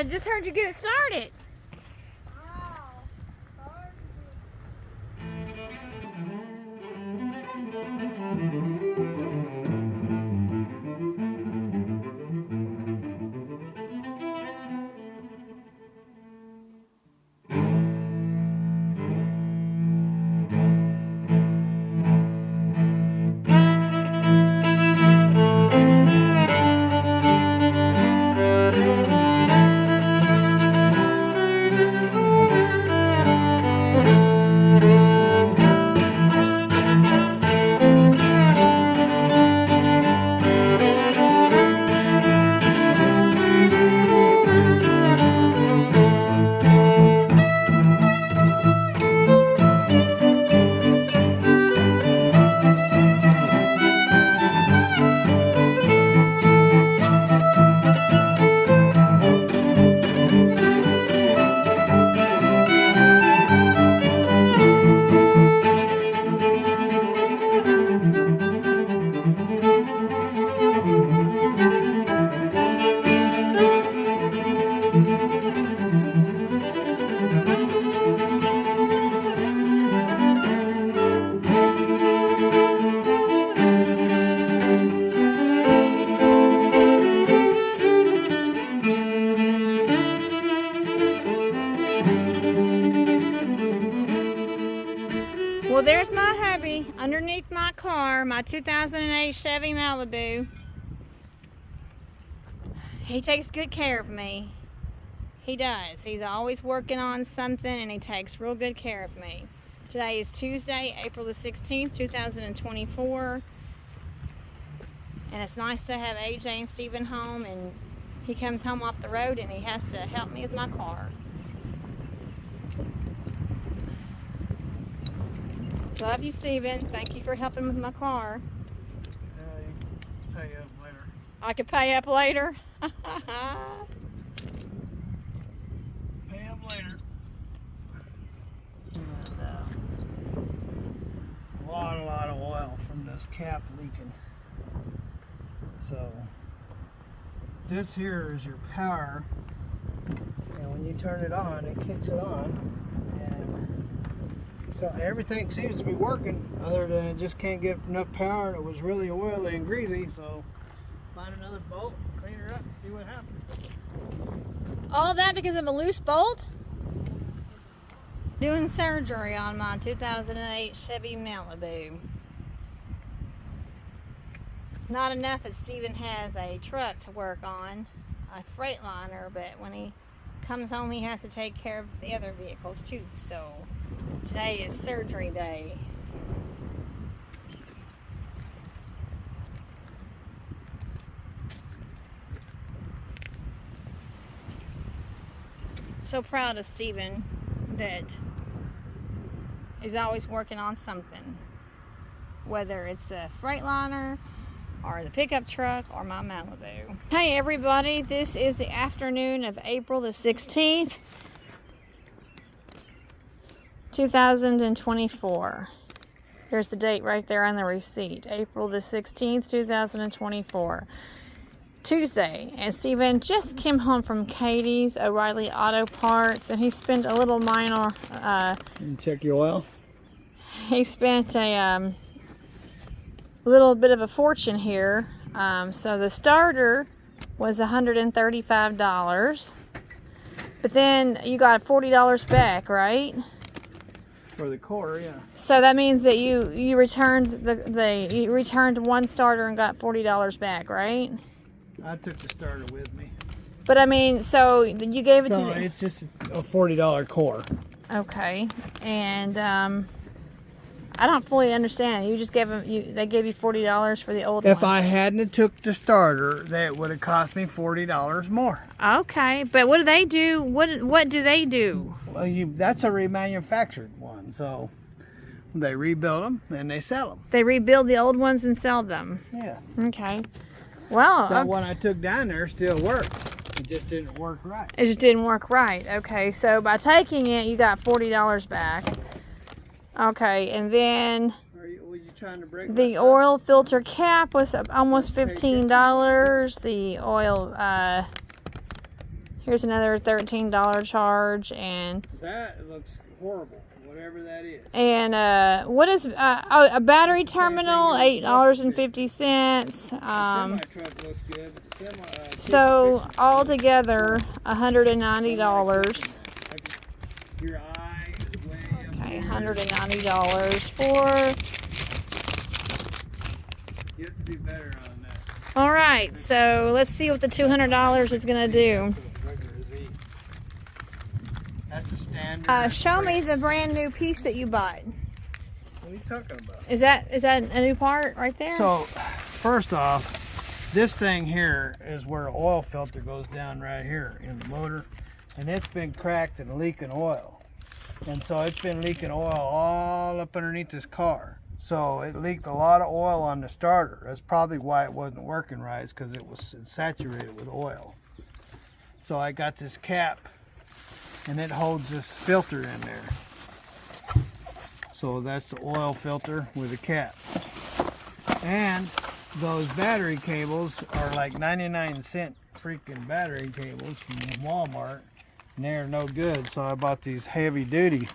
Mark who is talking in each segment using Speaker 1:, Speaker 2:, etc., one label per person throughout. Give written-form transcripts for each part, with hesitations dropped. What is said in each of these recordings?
Speaker 1: I just heard you get it started. Well, there's my hubby underneath my car, my 2008 Chevy Malibu. He takes good care of me. He does. He's always working on something, and he takes real good care of me. Today is Tuesday, April the 16th, 2024. And it's nice to have AJ and Steven home, and he comes home off the road and he has to help me with my car. Love you, Steven. Thank you for helping with my car.
Speaker 2: You can pay up later.
Speaker 1: I can pay up later?
Speaker 2: Pay up later. And, a lot of oil from this cap leaking. So this here is your power, and when you turn it on, it kicks it on. So everything seems to be working, other than it just can't get enough power, and it was really oily and greasy. So find another bolt, clean her up, and see what happens.
Speaker 1: All that because of a loose bolt? Doing surgery on my 2008 Chevy Malibu. Not enough that Steven has a truck to work on, a Freightliner, but when he comes home he has to take care of the other vehicles too. So today is surgery day. So proud of Steven that he's always working on something, whether it's the Freightliner or the pickup truck or my Malibu. Hey everybody, this is the afternoon of April the 16th, 2024. Here's the date right there on the receipt. April the 16th, 2024. Tuesday. And Steven just came home from Katie's O'Reilly Auto Parts, and he spent a little minor...
Speaker 2: You check your oil?
Speaker 1: He spent a little bit of a fortune here. So the starter was $135. But then you got $40 back, right?
Speaker 2: For the core, yeah.
Speaker 1: So that means that you returned you returned one starter and got $40 back, right?
Speaker 2: I took the starter with me.
Speaker 1: But I mean, so you gave it to
Speaker 2: So it's just a $40 core.
Speaker 1: Okay, and I don't fully understand. You just gave them. They gave you $40 for the old one.
Speaker 2: If I hadn't took the starter, that would have cost me $40 more.
Speaker 1: Okay, but what do they do? What do they do?
Speaker 2: Well, that's a remanufactured one, so they rebuild them and they sell them.
Speaker 1: They rebuild the old ones and sell them.
Speaker 2: Yeah.
Speaker 1: Okay. Well,
Speaker 2: that one I took down there still worked. It just didn't work right.
Speaker 1: It just didn't work right. Okay, so by taking it, you got $40 back. Okay, and then
Speaker 2: Were you trying to break
Speaker 1: the oil filter cap was almost $15. The oil Here's another $13 charge, and
Speaker 2: That looks horrible, whatever that is.
Speaker 1: and what is a battery terminal? $8.50.
Speaker 2: Semi truck looks good, but the semi.
Speaker 1: So altogether, $190.
Speaker 2: Your eye is way up
Speaker 1: Okay,
Speaker 2: here.
Speaker 1: $190 for.
Speaker 2: You have to be better on that.
Speaker 1: All right, so let's see what the $200 is gonna do.
Speaker 2: That's a standard.
Speaker 1: Show me the brand new piece that you bought.
Speaker 2: What are you talking about?
Speaker 1: Is that a new part right there?
Speaker 2: So, first off, this thing here is where an oil filter goes down right here in the motor, and it's been cracked and leaking oil. And so it's been leaking oil all up underneath this car. So it leaked a lot of oil on the starter. That's probably why it wasn't working right, is because it was saturated with oil. So I got this cap, and it holds this filter in there. So that's the oil filter with a cap. And those battery cables are like 99-cent freaking battery cables from Walmart, and they're no good. So I bought these heavy duty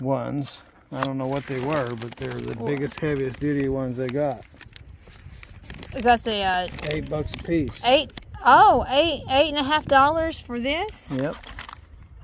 Speaker 2: ones. I don't know what they were, but they're the biggest, heaviest duty ones they got.
Speaker 1: Is that the
Speaker 2: $8 a piece.
Speaker 1: $8.50 for this?
Speaker 2: Yep.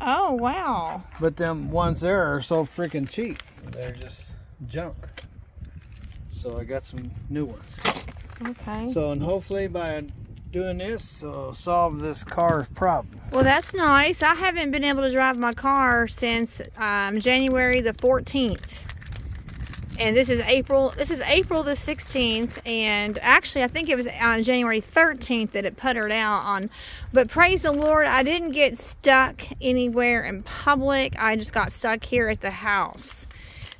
Speaker 1: Oh wow.
Speaker 2: But them ones there are so freaking cheap. They're just junk. So I got some new ones.
Speaker 1: Okay.
Speaker 2: So, and hopefully by doing this, solve this car's problem.
Speaker 1: Well, that's nice. I haven't been able to drive my car since January the 14th. And this is April the 16th, and actually I think it was on January 13th that it puttered out on. But praise the Lord, I didn't get stuck anywhere in public. I just got stuck here at the house.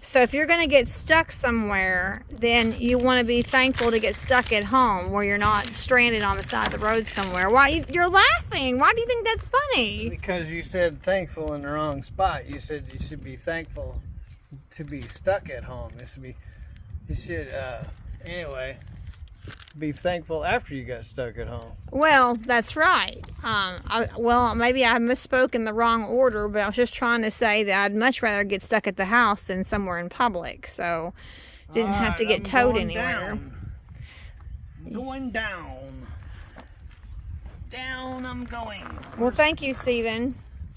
Speaker 1: So if you're going to get stuck somewhere, then you want to be thankful to get stuck at home where you're not stranded on the side of the road somewhere. Why you're laughing? Why do you think that's funny?
Speaker 2: Because you said thankful in the wrong spot. You said you should be thankful to be stuck at home. You should anyway, be thankful after you got stuck at home.
Speaker 1: Well, that's right. Maybe I misspoke in the wrong order, but I was just trying to say that I'd much rather get stuck at the house than somewhere in public, so didn't have to get towed anywhere.
Speaker 2: I'm going down. Down I'm going.
Speaker 1: Well, thank you, Stephen.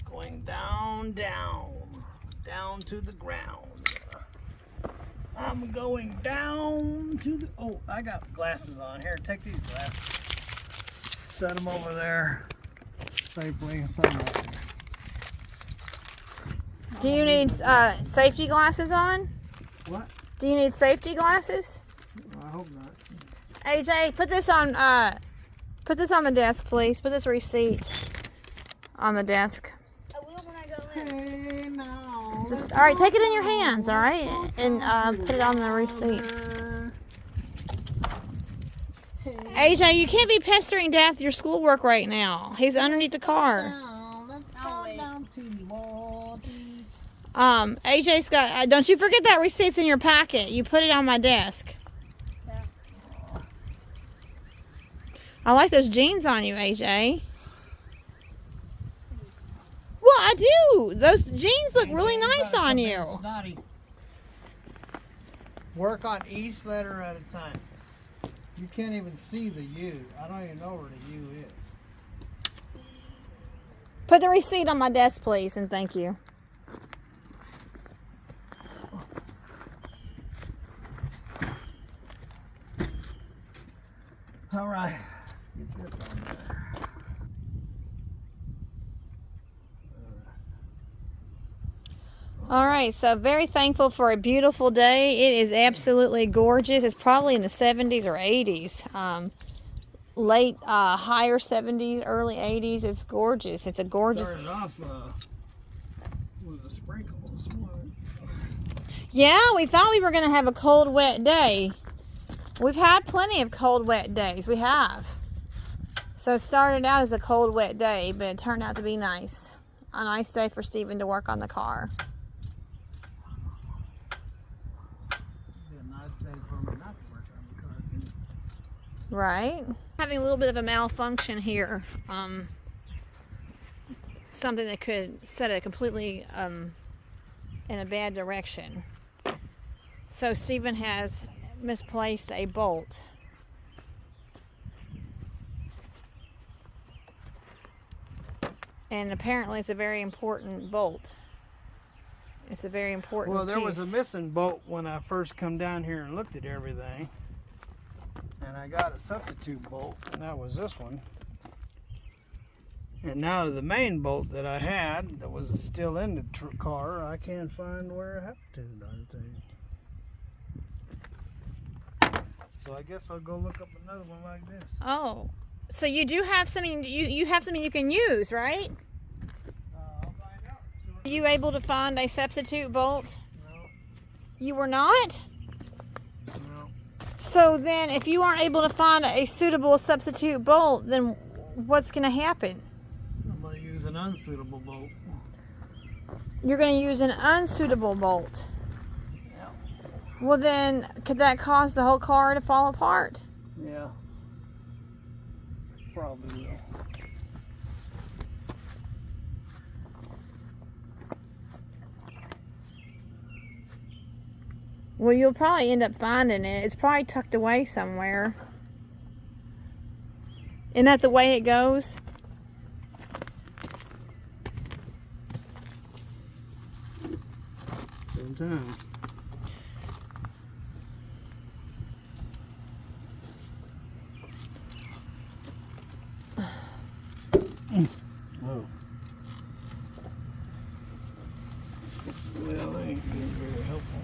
Speaker 2: Going down, down to the ground. I'm going down to the. Oh, I got glasses on. Here, take these glasses. Set them over there safely.
Speaker 1: Do you need safety glasses on?
Speaker 2: What?
Speaker 1: Do you need safety glasses?
Speaker 2: I hope not.
Speaker 1: AJ, put this on the desk, please. Put this receipt on the desk.
Speaker 3: I will when I go in.
Speaker 2: Hey, now.
Speaker 1: Just all right. Take it in your hands, all right, and put it on the receipt. AJ, you can't be pestering Dad with your schoolwork right now. He's underneath the car. AJ's got. Don't you forget that receipt's in your packet. You put it on my desk.
Speaker 3: Yeah.
Speaker 1: I like those jeans on you, AJ. Well, I do. Those jeans look really nice on you.
Speaker 2: Snotty. Work on each letter at a time. You can't even see the U. I don't even know where the U is.
Speaker 1: Put the receipt on my desk, please, and thank you.
Speaker 2: All right, let's get this on there.
Speaker 1: All right, so very thankful for a beautiful day. It is absolutely gorgeous. It's probably in the 70s or 80s. Higher 70s, early 80s. It's gorgeous. It's a gorgeous.
Speaker 2: Started off with the sprinkles.
Speaker 1: Yeah, we thought we were going to have a cold, wet day. We've had plenty of cold, wet days. We have. So it started out as a cold, wet day, but it turned out to be nice. A nice day for Stephen to work on the car. Right. Having a little bit of a malfunction here. something that could set it completely in a bad direction. So Stephen has misplaced a bolt. And apparently it's a very important bolt. It's a very important
Speaker 2: Well, there was
Speaker 1: piece.
Speaker 2: a missing bolt when I first come down here and looked at everything. And I got a substitute bolt, and that was this one. And now the main bolt that I had that was still in the car, I can't find where it happened to, darn thing. So I guess I'll go look up another one like this.
Speaker 1: Oh, so you do have something, you have something you can use, right?
Speaker 2: I'll find out.
Speaker 1: Were you able to find a substitute bolt?
Speaker 2: No,
Speaker 1: You were not?
Speaker 2: no.
Speaker 1: So then if you aren't able to find a suitable substitute bolt, then what's going to happen?
Speaker 2: I'm going to use an unsuitable bolt.
Speaker 1: You're going to use an unsuitable bolt.
Speaker 2: Yeah.
Speaker 1: Well then, could that cause the whole car to fall apart?
Speaker 2: Yeah. Probably will.
Speaker 1: Well, you'll probably end up finding it. It's probably tucked away somewhere. Isn't that the way it goes?
Speaker 2: Sometimes. Whoa. Well, that ain't being very helpful.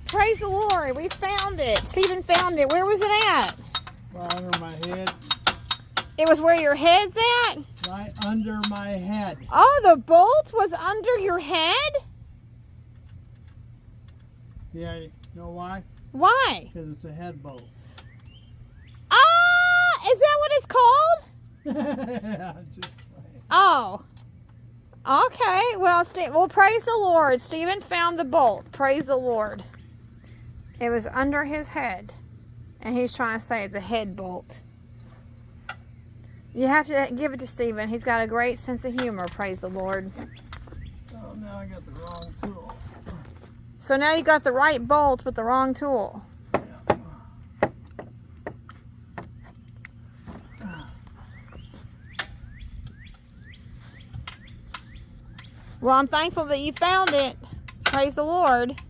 Speaker 1: Praise the Lord, we found it. Stephen found it. Where was it at?
Speaker 2: Right under my head.
Speaker 1: It was where your head's at?
Speaker 2: Right under my head.
Speaker 1: Oh, the bolt was under your head?
Speaker 2: Yeah, you know why?
Speaker 1: Why?
Speaker 2: Because it's a head bolt.
Speaker 1: Ah, is that what it's called?
Speaker 2: Just playing.
Speaker 1: Oh. Okay, well, praise the Lord. Stephen found the bolt. Praise the Lord. It was under his head. And he's trying to say it's a head bolt. You have to give it to Stephen. He's got a great sense of humor. Praise the Lord.
Speaker 2: Oh, now I got the wrong tool.
Speaker 1: So now you got the right bolt with the wrong tool.
Speaker 2: Yeah.
Speaker 1: Well, I'm thankful that you found it. Praise the Lord.